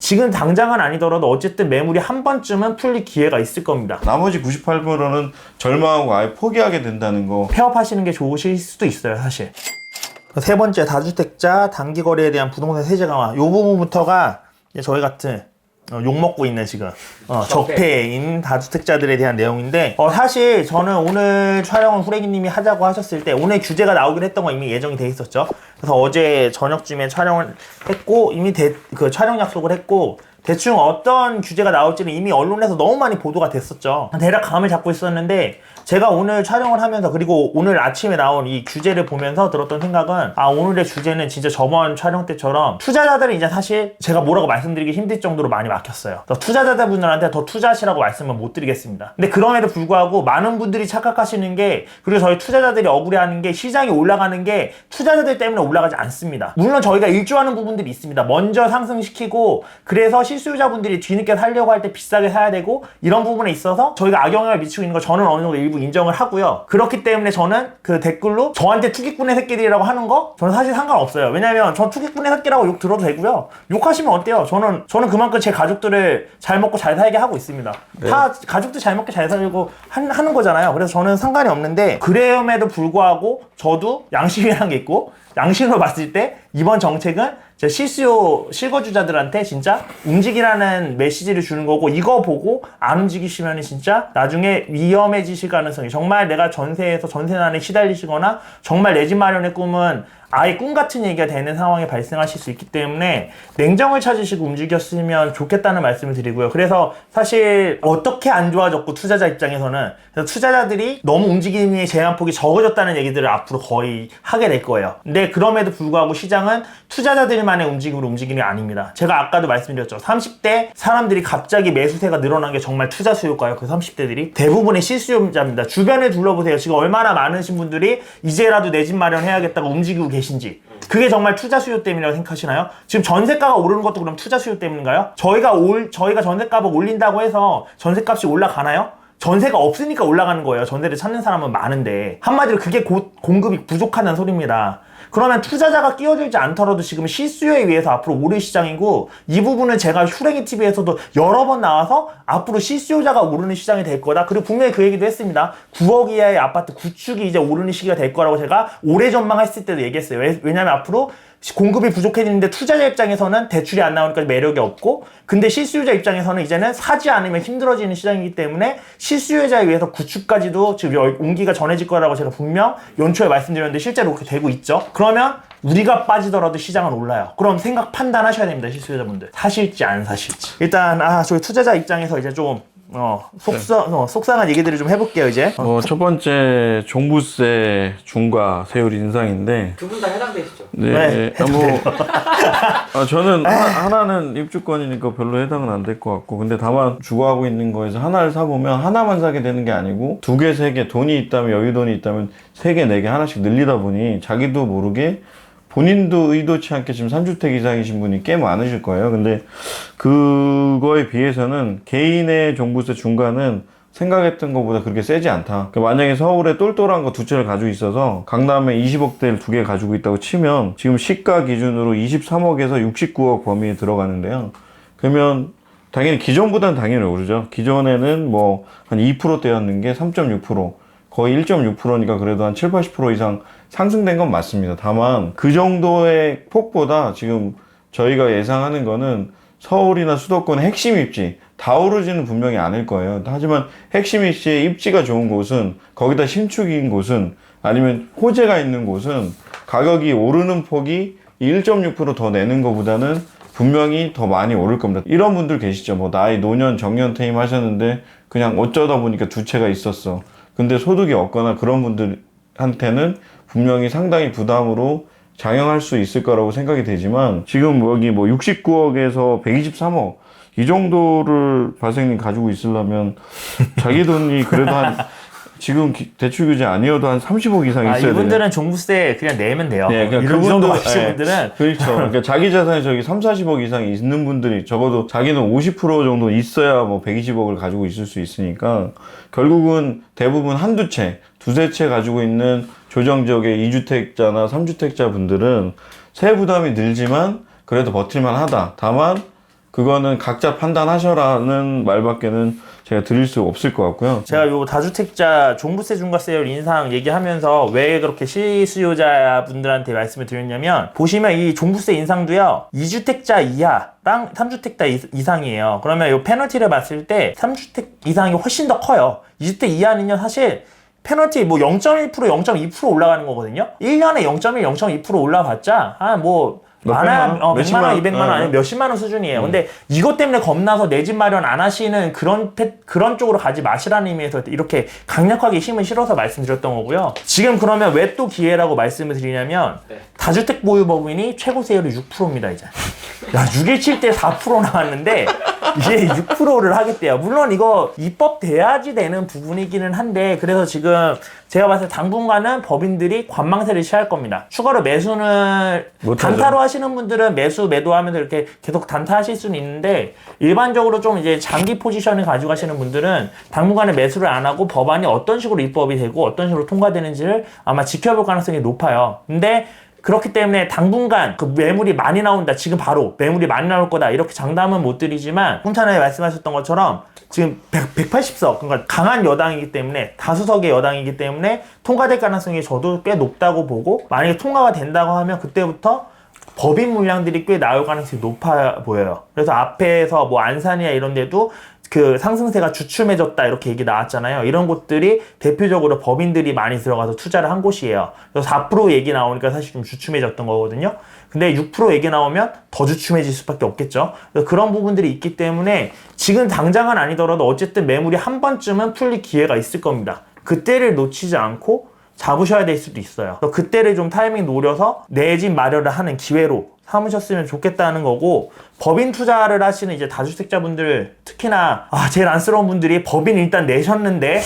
지금 당장은 아니더라도 어쨌든 매물이 한 번쯤은 풀릴 기회가 있을 겁니다. 나머지 98%는 절망하고 아예 포기하게 된다는 거. 폐업하시는 게 좋으실 수도 있어요, 사실. 세 번째, 다주택자 단기 거래에 대한 부동산 세제 강화. 이 부분부터가 이제 저희 같은 욕먹고 있는 지금 적폐인 다주택자들에 대한 내용인데, 사실 저는 오늘 촬영을 후레기님이 하자고 하셨을 때 오늘 규제가 나오긴 했던 거 이미 예정이 돼 있었죠. 그래서 어제 저녁쯤에 촬영을 했고 이미 그 촬영 약속을 했고, 대충 어떤 규제가 나올지는 이미 언론에서 너무 많이 보도가 됐었죠. 대략 감을 잡고 있었는데, 제가 오늘 촬영을 하면서 그리고 오늘 아침에 나온 이 규제를 보면서 들었던 생각은, 오늘의 주제는 진짜 저번 촬영 때처럼 투자자들은 이제 사실 제가 뭐라고 말씀드리기 힘들 정도로 많이 막혔어요. 투자자분들한테 더 투자하시라고 말씀은 못 드리겠습니다. 근데 그럼에도 불구하고 많은 분들이 착각하시는 게, 그리고 저희 투자자들이 억울해하는 게, 시장이 올라가는 게 투자자들 때문에 올라가지 않습니다. 물론 저희가 일조하는 부분들이 있습니다. 먼저 상승시키고 그래서 실수요자분들이 뒤늦게 살려고 할 때 비싸게 사야 되고, 이런 부분에 있어서 저희가 악영향을 미치고 있는 거 저는 어느 정도 일부 인정을 하고요. 그렇기 때문에 저는 그 댓글로 저한테 투기꾼의 새끼들이라고 하는 거 저는 사실 상관없어요. 왜냐면 저 투기꾼의 새끼라고 욕 들어도 되고요. 욕하시면 어때요? 저는 그만큼 제 가족들을 잘 먹고 잘 살게 하고 있습니다. 네. 다 가족들 잘 먹게 잘 살고 하는 거잖아요. 그래서 저는 상관이 없는데, 그럼에도 불구하고 저도 양심이라는 게 있고, 양심으로 봤을 때 이번 정책은 실수요 실거주자들한테 진짜 움직이라는 메시지를 주는 거고, 이거 보고 안 움직이시면 진짜 나중에 위험해지실 가능성이, 정말 내가 전세에서 전세난에 시달리시거나 정말 내 집 마련의 꿈은 아예 꿈 같은 얘기가 되는 상황이 발생하실 수 있기 때문에 냉정을 찾으시고 움직였으면 좋겠다는 말씀을 드리고요. 그래서 사실 어떻게 안 좋아졌고, 투자자 입장에서는 그래서 투자자들이 너무 움직임의 제한폭이 적어졌다는 얘기들을 앞으로 거의 하게 될 거예요. 근데 그럼에도 불구하고 시장은 투자자들만의 움직임으로 움직이는 게 아닙니다. 제가 아까도 말씀드렸죠. 30대 사람들이 갑자기 매수세가 늘어난 게 정말 투자 수요일까요? 그 30대들이 대부분의 실수요자입니다. 주변에 둘러보세요. 지금 얼마나 많으신 분들이 이제라도 내 집 마련해야겠다고 움직이고 계신지. 그게 정말 투자 수요 때문이라고 생각하시나요? 지금 전세가가 오르는 것도 그럼 투자 수요 때문인가요? 저희가 전세값을 올린다고 해서 전세값이 올라가나요? 전세가 없으니까 올라가는 거예요. 전세를 찾는 사람은 많은데. 한마디로 그게 곧 공급이 부족하다는 소리입니다. 그러면 투자자가 끼어들지 않더라도 지금 실수요에 의해서 앞으로 오를 시장이고, 이 부분은 제가 휴랭이 TV에서도 여러 번 나와서 앞으로 실수요자가 오르는 시장이 될 거다. 그리고 분명히 그 얘기도 했습니다. 9억 이하의 아파트 구축이 이제 오르는 시기가 될 거라고 제가 올해 전망했을 때도 얘기했어요. 왜냐면 앞으로 공급이 부족해지는데 투자자 입장에서는 대출이 안 나오니까 매력이 없고, 근데 실수요자 입장에서는 이제는 사지 않으면 힘들어지는 시장이기 때문에 실수요자에 의해서 구축까지도 지금 온기가 전해질 거라고 제가 분명 연초에 말씀드렸는데 실제로 그렇게 되고 있죠. 그러면 우리가 빠지더라도 시장은 올라요. 그럼 생각 판단하셔야 됩니다. 실수요자분들 사실지 안 사실지. 일단 저희 투자자 입장에서 이제 좀 속상한 얘기들을 좀 해볼게요, 이제. 첫 번째, 종부세 중과 세율 인상인데. 두 분 다 해당되시죠? 네. 저는 하나는 입주권이니까 별로 해당은 안 될 것 같고, 근데 다만 주거하고 있는 거에서 하나를 사보면 하나만 사게 되는 게 아니고, 2개, 3개, 돈이 있다면, 여유돈이 있다면 3개, 4개 하나씩 늘리다 보니 자기도 모르게 본인도 의도치 않게 지금 3주택 이상이신 분이 꽤 많으실 거예요. 근데 그거에 비해서는 개인의 종부세 중과는 생각했던 것보다 그렇게 세지 않다. 만약에 서울에 똘똘한 거 2채를 가지고 있어서 강남에 20억대를 2개 가지고 있다고 치면 지금 시가 기준으로 23억에서 69억 범위에 들어가는데요. 그러면 당연히 기존보다는 당연히 오르죠. 기존에는 뭐 한 2%대였는 게 3.6%, 거의 1.6%니까 그래도 한 7, 80% 이상 상승된 건 맞습니다. 다만 그 정도의 폭보다 지금 저희가 예상하는 거는 서울이나 수도권의 핵심 입지 다 오르지는 분명히 않을 거예요. 하지만 핵심 입지의 입지가 좋은 곳은, 거기다 신축인 곳은, 아니면 호재가 있는 곳은 가격이 오르는 폭이 1.6% 더 내는 것보다는 분명히 더 많이 오를 겁니다. 이런 분들 계시죠. 뭐 나이 노년 정년 퇴임하셨는데 그냥 어쩌다 보니까 2채가 있었어. 근데 소득이 없거나 그런 분들한테는 분명히 상당히 부담으로 작용할 수 있을 거라고 생각이 되지만, 지금 여기 뭐 69억에서 123억 이 정도를 발생님 가지고 있으려면 자기 돈이 그래도 한 지금 대출 규제 아니어도 한 30억 이상 있어야 돼요. 이분들은 종부세 그냥 내면 돼요. 네, 그러니까 이런 정도 그분들, 하시는 분들은. 그렇죠. 그러니까 자기 자산이 저기 3, 40억 이상 있는 분들이 적어도 자기는 50% 정도 있어야 뭐 120억을 가지고 있을 수 있으니까, 결국은 대부분 한두 채, 두세 채 가지고 있는 조정지역의 2주택자나 3주택자 분들은 세부담이 늘지만 그래도 버틸만 하다. 다만 그거는 각자 판단하셔라는 말밖에는 제가 드릴 수 없을 것 같고요. 제가 요 다주택자 종부세 중과세율 인상 얘기하면서 왜 그렇게 실수요자분들한테 말씀을 드렸냐면, 보시면 이 종부세 인상도요 2주택자 이하랑 3주택자 이상이에요. 그러면 요 페널티를 봤을 때 3주택 이상이 훨씬 더 커요. 2주택 이하는요 사실 페널티 뭐 0.1%, 0.2% 올라가는 거거든요. 1년에 0.1, 0.2% 올라봤자 많아야 100만 원, 200만 원 아니면 몇십만 원 수준이에요. 근데 이것 때문에 겁나서 내 집 마련 안 하시는 그런 쪽으로 가지 마시라는 의미에서 이렇게 강력하게 힘을 실어서 말씀드렸던 거고요. 지금 그러면 왜 또 기회라고 말씀을 드리냐면, 다주택 보유 법인이 최고 세율이 6%입니다 이제. 야, 6.17 때 4% 나왔는데 이제 6%를 하겠대요. 물론 이거 입법돼야지 되는 부분이기는 한데, 그래서 지금 제가 봤을 때 당분간은 법인들이 관망세를 취할 겁니다. 추가로 매수는 단타로 하시는 분들은 매도하면서 이렇게 계속 단타하실 수는 있는데, 일반적으로 좀 이제 장기 포지션을 가지고 가시는 분들은 당분간에 매수를 안 하고 법안이 어떤 식으로 입법이 되고 어떤 식으로 통과되는지를 아마 지켜볼 가능성이 높아요. 근데 그렇기 때문에 당분간 그 매물이 많이 나온다, 지금 바로 매물이 많이 나올 거다, 이렇게 장담은 못 드리지만, 홍찬호에 말씀하셨던 것처럼 지금 180석, 그러니까 강한 여당이기 때문에, 다수석의 여당이기 때문에 통과될 가능성이 저도 꽤 높다고 보고, 만약에 통과가 된다고 하면 그때부터 법인 물량들이 꽤 나올 가능성이 높아 보여요. 그래서 앞에서 뭐 안산이나 이런 데도 그 상승세가 주춤해졌다 이렇게 얘기 나왔잖아요. 이런 곳들이 대표적으로 법인들이 많이 들어가서 투자를 한 곳이에요. 그래서 4% 얘기 나오니까 사실 좀 주춤해졌던 거거든요. 근데 6% 얘기 나오면 더 주춤해질 수밖에 없겠죠. 그래서 그런 부분들이 있기 때문에 지금 당장은 아니더라도 어쨌든 매물이 한 번쯤은 풀릴 기회가 있을 겁니다. 그때를 놓치지 않고 잡으셔야 될 수도 있어요. 그때를 좀 타이밍 노려서 내 집 마련을 하는 기회로 삼으셨으면 좋겠다는 거고, 법인 투자를 하시는 이제 다주택자분들, 특히나 제일 안쓰러운 분들이 법인 일단 내셨는데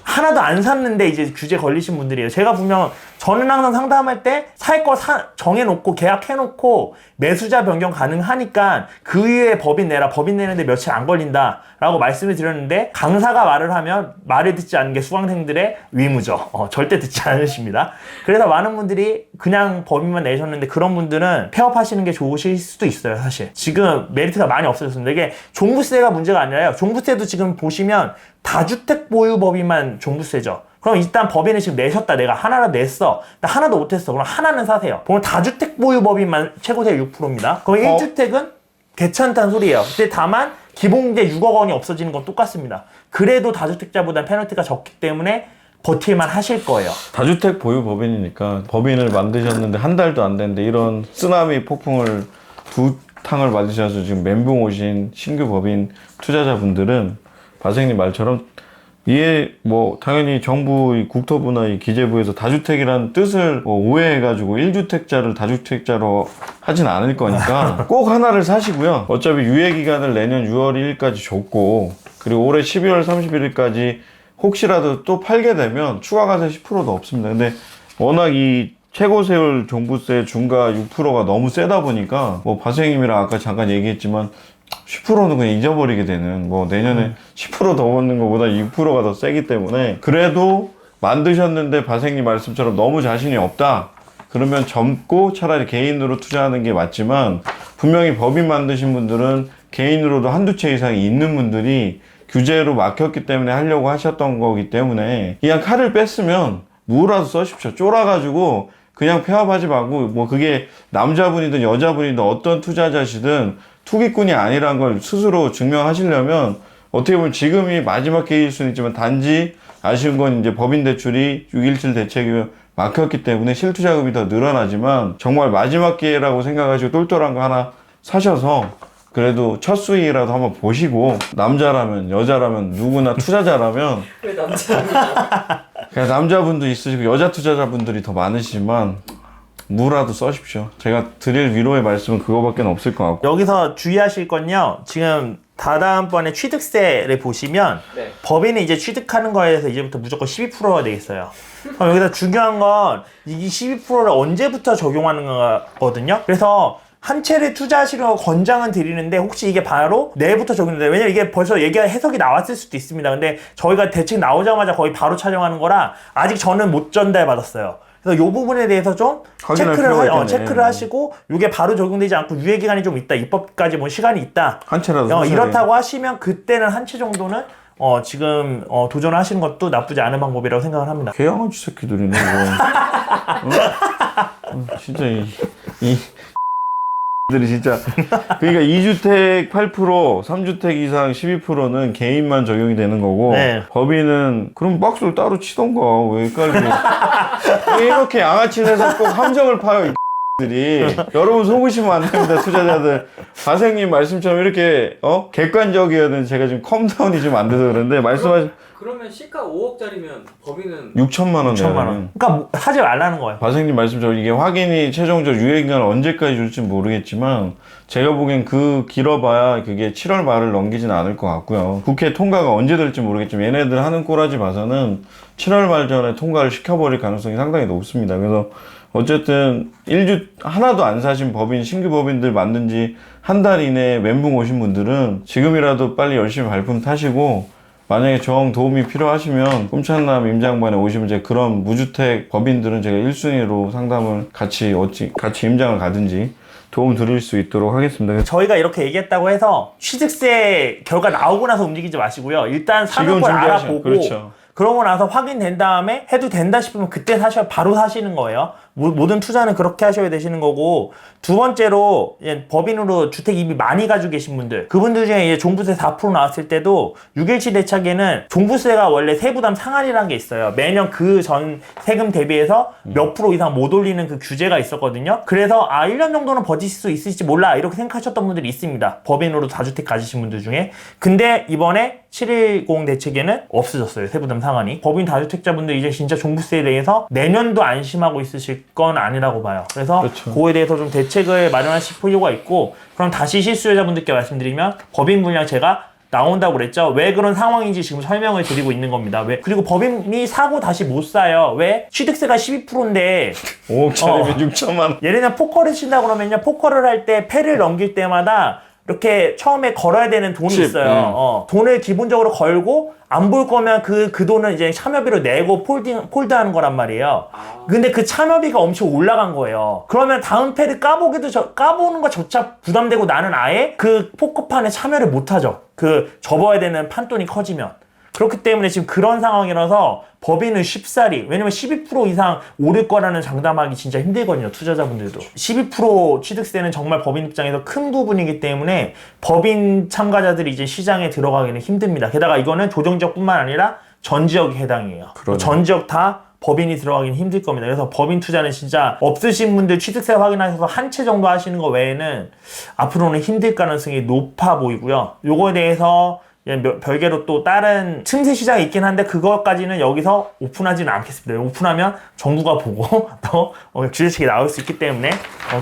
하나도 안 샀는데 이제 규제 걸리신 분들이에요. 제가 분명, 저는 항상 상담할 때 살 거 정해놓고 계약해놓고 매수자 변경 가능하니까 그 이후에 법인 내라, 법인 내는데 며칠 안 걸린다 라고 말씀을 드렸는데, 강사가 말을 하면 말을 듣지 않는 게 수강생들의 의무죠. 절대 듣지 않으십니다. 그래서 많은 분들이 그냥 법인만 내셨는데, 그런 분들은 폐업하시는 게 좋으실 수도 있어요. 사실 지금 메리트가 많이 없어졌습니다. 이게 종부세가 문제가 아니라요, 종부세도 지금 보시면 다주택 보유 법인만 종부세죠. 그럼 일단 법인을 지금 내셨다, 내가 하나라도 냈어, 나 하나도 못했어, 그럼 하나는 사세요. 그럼 다주택 보유 법인만 최고세 6%입니다. 그럼 1주택은 괜찮다는 소리예요. 근데 다만 기본세 6억 원이 없어지는 건 똑같습니다. 그래도 다주택자보다 페널티가 적기 때문에 버틸만 하실 거예요. 다주택 보유 법인이니까, 법인을 만드셨는데 한 달도 안 됐는데 이런 쓰나미 폭풍을 두 탕을 맞으셔서 지금 멘붕 오신 신규 법인 투자자분들은 바생님 말처럼, 이게 뭐 당연히 정부 국토부나 이 기재부에서 다주택이라는 뜻을 오해해가지고 1주택자를 다주택자로 하진 않을 거니까 꼭 하나를 사시고요. 어차피 유예기간을 내년 6월 1일까지 줬고, 그리고 올해 12월 31일까지 혹시라도 또 팔게 되면 추가가세 10%도 없습니다. 근데 워낙 이 최고세율 종부세 중과 6%가 너무 세다 보니까, 뭐 바생님이랑 아까 잠깐 얘기했지만 10%는 그냥 잊어버리게 되는, 뭐 내년에 10% 더 얻는 것보다 6%가 더 세기 때문에, 그래도 만드셨는데 바생님 말씀처럼 너무 자신이 없다 그러면 젊고 차라리 개인으로 투자하는 게 맞지만, 분명히 법인 만드신 분들은 개인으로도 한두 채 이상이 있는 분들이 규제로 막혔기 때문에 하려고 하셨던 거기 때문에, 그냥 칼을 뺐으면 무라도 써십시오. 쫄아가지고 그냥 폐업하지 말고, 뭐 그게 남자분이든 여자분이든 어떤 투자자시든 투기꾼이 아니란 걸 스스로 증명하시려면, 어떻게 보면 지금이 마지막 기회일 수는 있지만, 단지 아쉬운 건 이제 법인 대출이 6.17 대책이 막혔기 때문에 실투자금이 더 늘어나지만, 정말 마지막 기회라고 생각하시고 똘똘한 거 하나 사셔서 그래도 첫 수익이라도 한번 보시고, 남자라면 여자라면 누구나 투자자라면 왜 남자야? 그냥 남자분도 있으시고 여자 투자자분들이 더 많으시지만 무라도 써십시오. 제가 드릴 위로의 말씀은 그거밖에 없을 것 같고, 여기서 주의하실 건요, 지금 다다음번에 취득세를 보시면 네. 법인이 이제 취득하는 거에 대해서 이제부터 무조건 12%가 되겠어요. 그럼 여기서 중요한 건 이 12%를 언제부터 적용하는 거거든요. 그래서 한 채를 투자하시려고 권장은 드리는데, 혹시 이게 바로 내일부터 적용된다, 왜냐면 이게 벌써 해석이 나왔을 수도 있습니다. 근데 저희가 대책 나오자마자 거의 바로 촬영하는 거라 아직 저는 못 전달 받았어요. 그래서 이 부분에 대해서 좀 확인할 필요가 있겠네. 체크를 하시고 이게 바로 적용되지 않고 유예 기간이 좀 있다. 입법까지 뭐 시간이 있다. 한 채라도 사셔야 이렇다고 하시면 그때는 한 채 정도는 지금 도전하시는 것도 나쁘지 않은 방법이라고 생각을 합니다. 개양아치 새끼들이네 이거. 진짜 이 들이 진짜 그러니까 2주택 8%, 3주택 이상 12%는 개인만 적용이 되는 거고 네. 법인은 그럼 박스를 따로 치던가 왜 깔지? 왜 이렇게 양아치를 해서 꼭 함정을 파요 이 들이. 여러분 속으시면 안 됩니다 투자자들. 가생님 말씀처럼 이렇게 객관적이어야 되는 제가 지금 컴다운이 좀 안 돼서 그런데 말씀하신 그러면 시가 5억짜리면 범인은 6천만 원 6천만 원. 그러니까 뭐 하지 말라는 거예요. 과생님 말씀처럼 이게 확인이 최종적 유예기간을 언제까지 줄지 모르겠지만 제가 보기엔 그 길어봐야 그게 7월 말을 넘기진 않을 것 같고요. 국회 통과가 언제 될지 모르겠지만 얘네들 하는 꼬라지 봐서는 7월 말 전에 통과를 시켜버릴 가능성이 상당히 높습니다. 그래서 어쨌든 하나도 안 사신 법인, 신규 법인들 만든 지 한 달 이내에 멘붕 오신 분들은 지금이라도 빨리 열심히 발품 타시고 만약에 정 도움이 필요하시면 꿈찬남 임장반에 오시면 제가 그런 무주택 법인들은 제가 1순위로 상담을 같이 임장을 가든지 도움 드릴 수 있도록 하겠습니다. 저희가 이렇게 얘기했다고 해서 취득세 결과 나오고 나서 움직이지 마시고요. 일단 사는 지금 걸 준비하셔. 알아보고 그렇죠. 그러고 나서 확인된 다음에 해도 된다 싶으면 그때 바로 사시는 거예요. 모든 투자는 그렇게 하셔야 되시는 거고, 두 번째로 법인으로 주택 이미 많이 가지고 계신 분들, 그분들 중에 이제 종부세 4% 나왔을 때도 617 대차계는 종부세가 원래 세부담 상한이라는 게 있어요. 매년 그 전 세금 대비해서 몇 프로 이상 못 올리는 그 규제가 있었거든요. 그래서 1년 정도는 버티실 수 있을지 몰라 이렇게 생각하셨던 분들이 있습니다. 법인으로 다주택 가지신 분들 중에. 근데 이번에 710 대책에는 없어졌어요. 세부담 상한이. 법인 다주택자분들 이제 진짜 종부세에 대해서 내년도 안심하고 있으실 건 아니라고 봐요. 그래서 그렇죠. 그거에 대해서 좀 대책을 마련하실 필요가 있고, 그럼 다시 실수요자분들께 말씀드리면 법인 분량 제가 나온다고 그랬죠. 왜 그런 상황인지 지금 설명을 드리고 있는 겁니다. 왜? 그리고 법인이 사고 다시 못 사요. 왜? 취득세가 12%인데 5억짜리면 6천만 원. 예를 들면 포커를 친다 그러면요. 포커를 할 때 패를 넘길 때마다 이렇게 처음에 걸어야 되는 돈이 있어요. 돈을 기본적으로 걸고 안 볼 거면 그 돈은 이제 참여비로 내고 폴드하는 거란 말이에요. 근데 그 참여비가 엄청 올라간 거예요. 그러면 다음 패를 까보는 것조차 부담되고 나는 아예 그 포커판에 참여를 못 하죠. 접어야 되는 판돈이 커지면. 그렇기 때문에 지금 그런 상황이라서 법인은 쉽사리, 왜냐면 12% 이상 오를 거라는 장담하기 진짜 힘들거든요, 투자자분들도. 12% 취득세는 정말 법인 입장에서 큰 부분이기 때문에 법인 참가자들이 이제 시장에 들어가기는 힘듭니다. 게다가 이거는 조정지역뿐만 아니라 전 지역에 해당이에요. 그러네. 전 지역 다 법인이 들어가기는 힘들 겁니다. 그래서 법인 투자는 진짜 없으신 분들 취득세 확인하셔서 한 채 정도 하시는 거 외에는 앞으로는 힘들 가능성이 높아 보이고요. 요거에 대해서 별개로 또 다른 틈새 시장이 있긴 한데 그것까지는 여기서 오픈하지는 않겠습니다. 오픈하면 정부가 보고 또 규제책이 나올 수 있기 때문에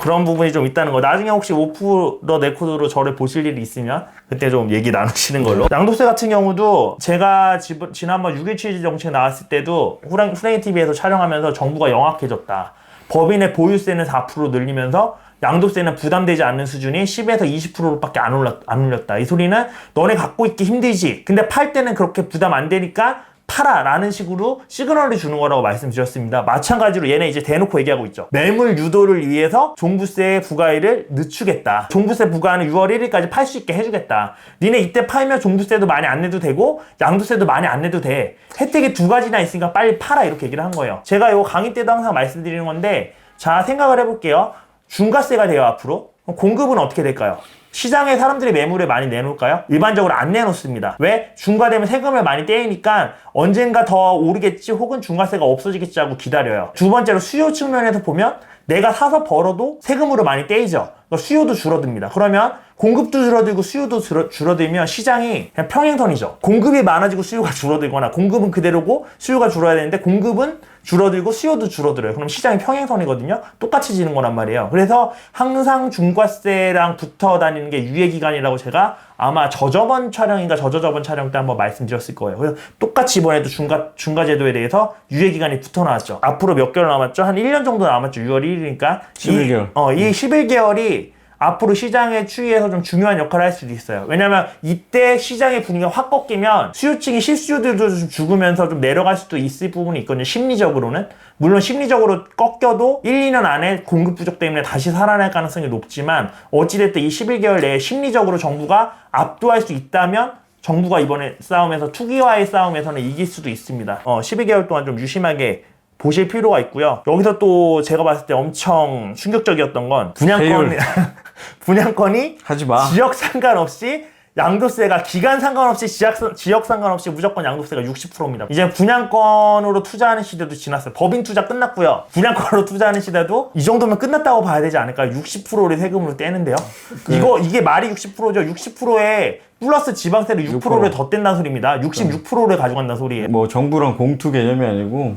그런 부분이 좀 있다는 거. 나중에 혹시 5% 네코드로 저를 보실 일이 있으면 그때 좀 얘기 나누시는 걸로. 양도세 같은 경우도 제가 지난번 6.17 정책 나왔을 때도 후랭이 TV에서 촬영하면서 정부가 영악해졌다. 법인의 보유세는 4% 늘리면서 양도세는 부담되지 않는 수준이 10에서 20%밖에 안 올렸다. 이 소리는 너네 갖고 있기 힘들지. 근데 팔 때는 그렇게 부담 안 되니까 팔아 라는 식으로 시그널을 주는 거라고 말씀드렸습니다. 마찬가지로 얘네 이제 대놓고 얘기하고 있죠. 매물 유도를 위해서 종부세 부과일을 늦추겠다. 종부세 부과는 6월 1일까지 팔 수 있게 해주겠다. 니네 이때 팔면 종부세도 많이 안 내도 되고 양도세도 많이 안 내도 돼. 혜택이 두 가지나 있으니까 빨리 팔아 이렇게 얘기를 한 거예요. 제가 이거 강의 때도 항상 말씀드리는 건데 자 생각을 해볼게요. 중과세가 돼요 앞으로. 공급은 어떻게 될까요? 시장에 사람들이 매물을 많이 내놓을까요? 일반적으로 안 내놓습니다. 왜? 중과되면 세금을 많이 떼이니까 언젠가 더 오르겠지 혹은 중과세가 없어지겠지 하고 기다려요. 두 번째로 수요 측면에서 보면 내가 사서 벌어도 세금으로 많이 떼이죠. 수요도 줄어듭니다. 그러면 공급도 줄어들고 수요도 줄어들면 시장이 그냥 평행선이죠. 공급이 많아지고 수요가 줄어들거나 공급은 그대로고 수요가 줄어야 되는데 공급은 줄어들고 수요도 줄어들어요. 그럼 시장이 평행선이거든요. 똑같이 지는 거란 말이에요. 그래서 항상 중과세랑 붙어 다니는 게 유예기간이라고 제가 아마 저저번 촬영 때 한번 말씀드렸을 거예요. 그래서 똑같이 이번에도 중과제도에 대해서 유예기간이 붙어 나왔죠. 앞으로 몇 개월 남았죠? 한 1년 정도 남았죠. 6월 1일이니까. 11개월. 이 11개월이 앞으로 시장의 추이에서 좀 중요한 역할을 할 수도 있어요. 왜냐면 이때 시장의 분위기가 확 꺾이면 수요층이 실수요들도 좀 죽으면서 좀 내려갈 수도 있을 부분이 있거든요. 심리적으로는. 물론 심리적으로 꺾여도 1, 2년 안에 공급 부족 때문에 다시 살아날 가능성이 높지만 어찌됐든 이 11개월 내에 심리적으로 정부가 압도할 수 있다면 정부가 이번에 싸움에서 투기와의 싸움에서는 이길 수도 있습니다. 12개월 동안 좀 유심하게 보실 필요가 있고요. 여기서 또 제가 봤을 때 엄청 충격적이었던 건 분양권이 하지 마. 지역 상관없이 양도세가 기간 상관없이 지역 상관없이 무조건 양도세가 60%입니다. 이제 분양권으로 투자하는 시대도 지났어요. 법인 투자 끝났고요. 분양권으로 투자하는 시대도 이 정도면 끝났다고 봐야 되지 않을까요? 60%를 세금으로 떼는데요. 이게 말이 60%죠. 60%에 플러스 지방세를 6%를 더 뗀다는 소리입니다. 66%를 가져간다는 소리예요. 뭐 정부랑 공투 개념이 아니고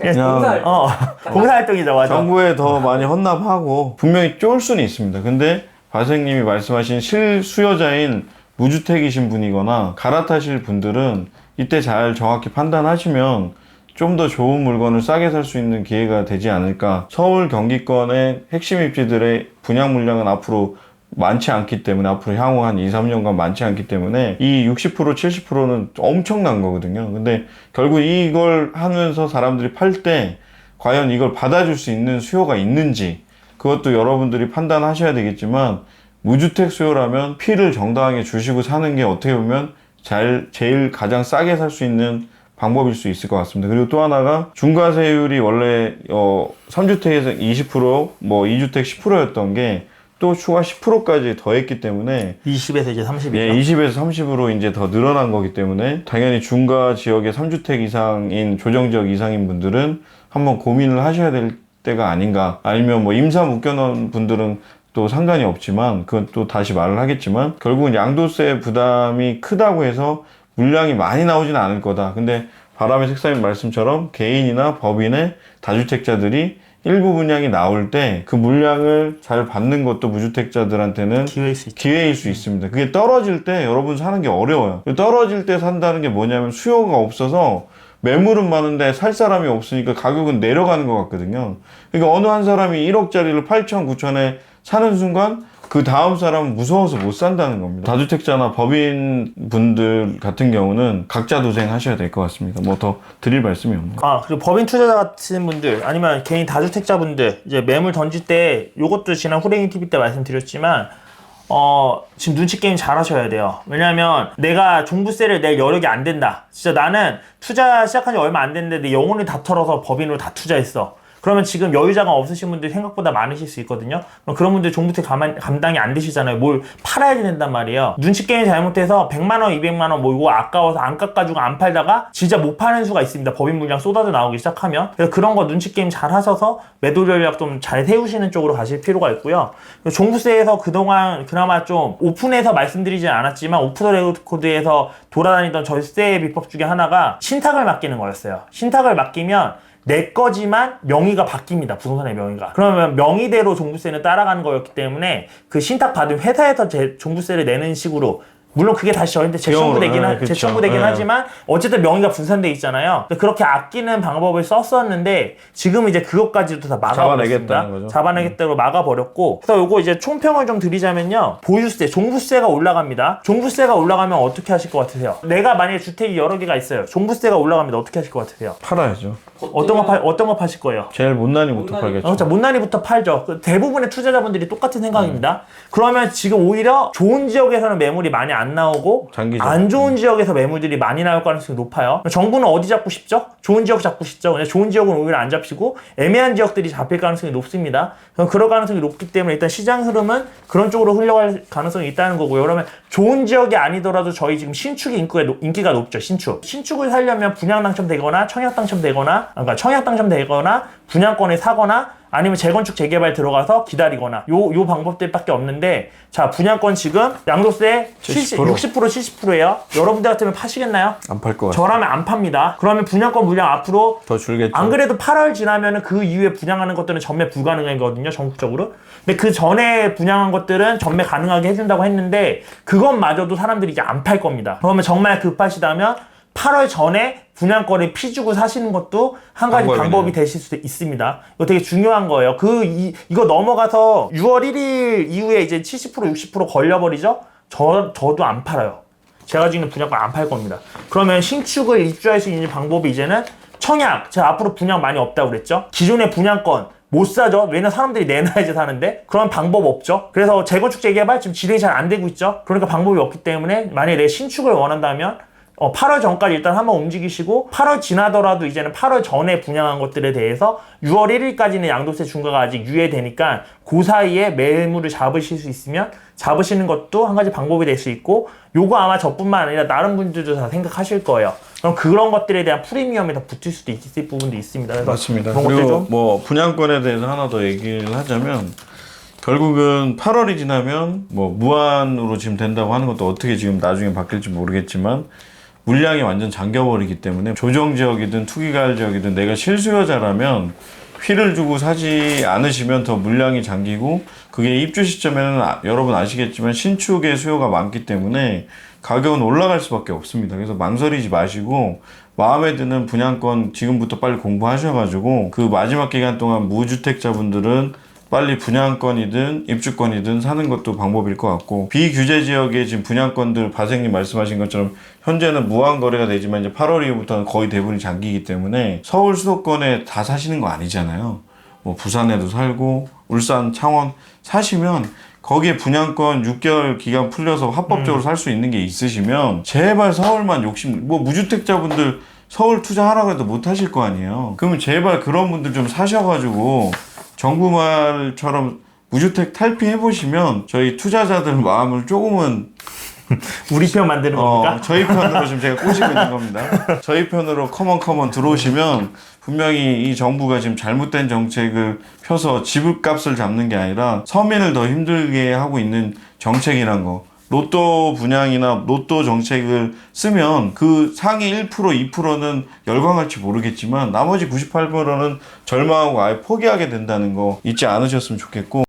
봉사활동. 봉사활동이죠. 맞아. 정부에 더 많이 헌납하고 분명히 쫄 수는 있습니다. 근데 바생님이 말씀하신 실수요자인 무주택이신 분이거나 갈아타실 분들은 이때 잘 정확히 판단하시면 좀 더 좋은 물건을 싸게 살 수 있는 기회가 되지 않을까. 서울 경기권의 핵심 입지들의 분양 물량은 앞으로 많지 않기 때문에 앞으로 향후 한 2, 3년간 많지 않기 때문에 이 60%, 70%는 엄청난 거거든요. 근데 결국 이걸 하면서 사람들이 팔 때 과연 이걸 받아줄 수 있는 수요가 있는지 그것도 여러분들이 판단하셔야 되겠지만 무주택 수요라면 피를 정당하게 주시고 사는 게 어떻게 보면 제일 가장 싸게 살 수 있는 방법일 수 있을 것 같습니다. 그리고 또 하나가 중과세율이 원래 3주택에서 20%, 뭐 2주택 10%였던 게 또 추가 10%까지 더했기 때문에 20에서 이제 30이죠. 예, 20에서 30으로 이제 더 늘어난 거기 때문에 당연히 중과 지역의 3주택 이상인 조정지역 이상인 분들은 한번 고민을 하셔야 될 때가 아닌가. 아니면 뭐 임사 묶여놓은 분들은 또 상관이 없지만 그건 또 다시 말을 하겠지만 결국은 양도세 부담이 크다고 해서 물량이 많이 나오지는 않을 거다. 근데 바람의 색상님 말씀처럼 개인이나 법인의 다주택자들이 일부 분양이 나올 때 그 물량을 잘 받는 것도 무주택자들한테는 기회일 수 있습니다. 그게 떨어질 때 여러분 사는 게 어려워요. 떨어질 때 산다는 게 뭐냐면 수요가 없어서 매물은 많은데 살 사람이 없으니까 가격은 내려가는 것 같거든요. 그러니까 어느 한 사람이 1억짜리를 8천, 9천에 사는 순간 그 다음 사람은 무서워서 못 산다는 겁니다. 다주택자나 법인 분들 같은 경우는 각자 도생하셔야 될 것 같습니다. 뭐 더 드릴 말씀이 없네요. 그리고 법인 투자자 같은 분들 아니면 개인 다주택자분들 이제 매물 던질 때 요것도 지난 후랭이 TV 때 말씀드렸지만 지금 눈치 게임 잘 하셔야 돼요. 왜냐면 내가 종부세를 낼 여력이 안 된다. 진짜 나는 투자 시작한 지 얼마 안 됐는데 내 영혼을 다 털어서 법인으로 다 투자했어. 그러면 지금 여유자가 없으신 분들이 생각보다 많으실 수 있거든요. 그럼 그런 분들 종부세 감당이 안 되시잖아요. 뭘 팔아야 된단 말이에요. 눈치 게임 잘못해서 100만 원, 200만 원 뭐 이거 아까워서 안 깎아주고 안 팔다가 진짜 못 파는 수가 있습니다. 법인 물량 쏟아져 나오기 시작하면. 그래서 그런 거 눈치 게임 잘 하셔서 매도 전략 좀 잘 세우시는 쪽으로 가실 필요가 있고요. 종부세에서 그동안 그나마 좀 오픈해서 말씀드리진 않았지만 오프 더 레코드에서 돌아다니던 절세 비법 중에 하나가 신탁을 맡기는 거였어요. 신탁을 맡기면 내 거지만 명의가 바뀝니다. 부동산의 명의가. 그러면 명의대로 종부세는 따라가는 거였기 때문에 그 신탁 받은 회사에서 종부세를 내는 식으로 물론 그게 다시 저희한테 재청구되긴 하지만 어쨌든 명의가 분산돼 있잖아요. 그렇게 아끼는 방법을 썼었는데 지금 이제 그것까지도 다 막아버렸습니다. 잡아내겠다고 막아버렸고 그래서 요거 이제 총평을 좀 드리자면요. 보유세, 종부세가 올라갑니다. 종부세가 올라가면 어떻게 하실 것 같으세요? 내가 만약에 주택이 여러 개가 있어요. 종부세가 올라갑니다. 어떻게 하실 것 같으세요? 팔아야죠. 어떤 거 파실 거예요? 제일 못난이부터 팔겠죠. 그렇죠. 못난이부터 팔죠. 대부분의 투자자분들이 똑같은 생각입니다. 그러면 지금 오히려 좋은 지역에서는 매물이 많이 안 나오고 안 좋은 지역에서 매물들이 많이 나올 가능성이 높아요. 정부는 어디 잡고 싶죠? 좋은 지역 잡고 싶죠. 근데 좋은 지역은 오히려 안 잡히고 애매한 지역들이 잡힐 가능성이 높습니다. 그럴 가능성이 높기 때문에 일단 시장 흐름은 그런 쪽으로 흘러갈 가능성이 있다는 거고요. 그러면 좋은 지역이 아니더라도 저희 지금 신축이 인기가 높죠. 신축을 살려면 분양 당첨되거나 청약 당첨되거나 분양권을 사거나 아니면 재건축 재개발 들어가서 기다리거나 요 방법들밖에 없는데 자 분양권 지금 양도세 60% 70%예요. 여러분들 같으면 파시겠나요? 안 팔 것 같아요. 저라면 안 팝니다. 그러면 분양권 물량 앞으로 더 줄겠죠. 안 그래도 8월 지나면은 그 이후에 분양하는 것들은 전매 불가능하거든요. 전국적으로. 근데 그 전에 분양한 것들은 전매 가능하게 해준다고 했는데 그것마저도 사람들이 이제 안 팔 겁니다. 그러면 정말 급하시다면 8월 전에 분양권을 피주고 사시는 것도 한 가지 방법이네요. 방법이 되실 수도 있습니다. 이거 되게 중요한 거예요. 이거 넘어가서 6월 1일 이후에 이제 70% 60% 걸려버리죠? 저도 안 팔아요. 제가 지금 분양권 안 팔 겁니다. 그러면 신축을 입주할 수 있는 방법이 이제는 청약. 제가 앞으로 분양 많이 없다고 그랬죠? 기존의 분양권 못 사죠? 왜냐면 사람들이 내놔야지 사는데 그런 방법 없죠? 그래서 재건축 재개발 지금 진행이 잘 안 되고 있죠? 그러니까 방법이 없기 때문에 만약에 내 신축을 원한다면 8월 전까지 일단 한번 움직이시고 8월 지나더라도 이제는 8월 전에 분양한 것들에 대해서 6월 1일까지는 양도세 중과가 아직 유예되니까 그 사이에 매물을 잡으실 수 있으면 잡으시는 것도 한 가지 방법이 될 수 있고 요거 아마 저뿐만 아니라 다른 분들도 다 생각하실 거예요. 그럼 그런 것들에 대한 프리미엄이 더 붙을 수도 있을 부분도 있습니다. 그래서 맞습니다. 그런 것들 그리고 좀 뭐 분양권에 대해서 하나 더 얘기를 하자면 결국은 8월이 지나면 뭐 무한으로 지금 된다고 하는 것도 어떻게 지금 나중에 바뀔지 모르겠지만 물량이 완전 잠겨버리기 때문에 조정지역이든 투기가을지역이든 내가 실수요자라면 휘를 주고 사지 않으시면 더 물량이 잠기고 그게 입주 시점에는 여러분 아시겠지만 신축의 수요가 많기 때문에 가격은 올라갈 수밖에 없습니다. 그래서 망설이지 마시고 마음에 드는 분양권 지금부터 빨리 공부하셔가지고 그 마지막 기간 동안 무주택자분들은 빨리 분양권이든 입주권이든 사는 것도 방법일 것 같고 비규제 지역에 지금 분양권들 바생님 말씀하신 것처럼 현재는 무한 거래가 되지만 이제 8월 이후부터는 거의 대부분이 잠기기 때문에 서울 수도권에 다 사시는 거 아니잖아요. 뭐 부산에도 살고 울산, 창원 사시면 거기에 분양권 6개월 기간 풀려서 합법적으로 살 수 있는 게 있으시면 제발 서울만 뭐 무주택자분들 서울 투자하라고 해도 못 하실 거 아니에요. 그러면 제발 그런 분들 좀 사셔가지고 정부말처럼 무주택 탈피해보시면 저희 투자자들 마음을 조금은 우리 편 만드는 겁니까? 저희 편으로 지금 제가 꼬시고 있는 겁니다. 저희 편으로 커먼 들어오시면 분명히 이 정부가 지금 잘못된 정책을 펴서 집값을 잡는 게 아니라 서민을 더 힘들게 하고 있는 정책이란 거. 로또 분양이나 로또 정책을 쓰면 그 상위 1%, 2%는 열광할지 모르겠지만 나머지 98%는 절망하고 아예 포기하게 된다는 거 잊지 않으셨으면 좋겠고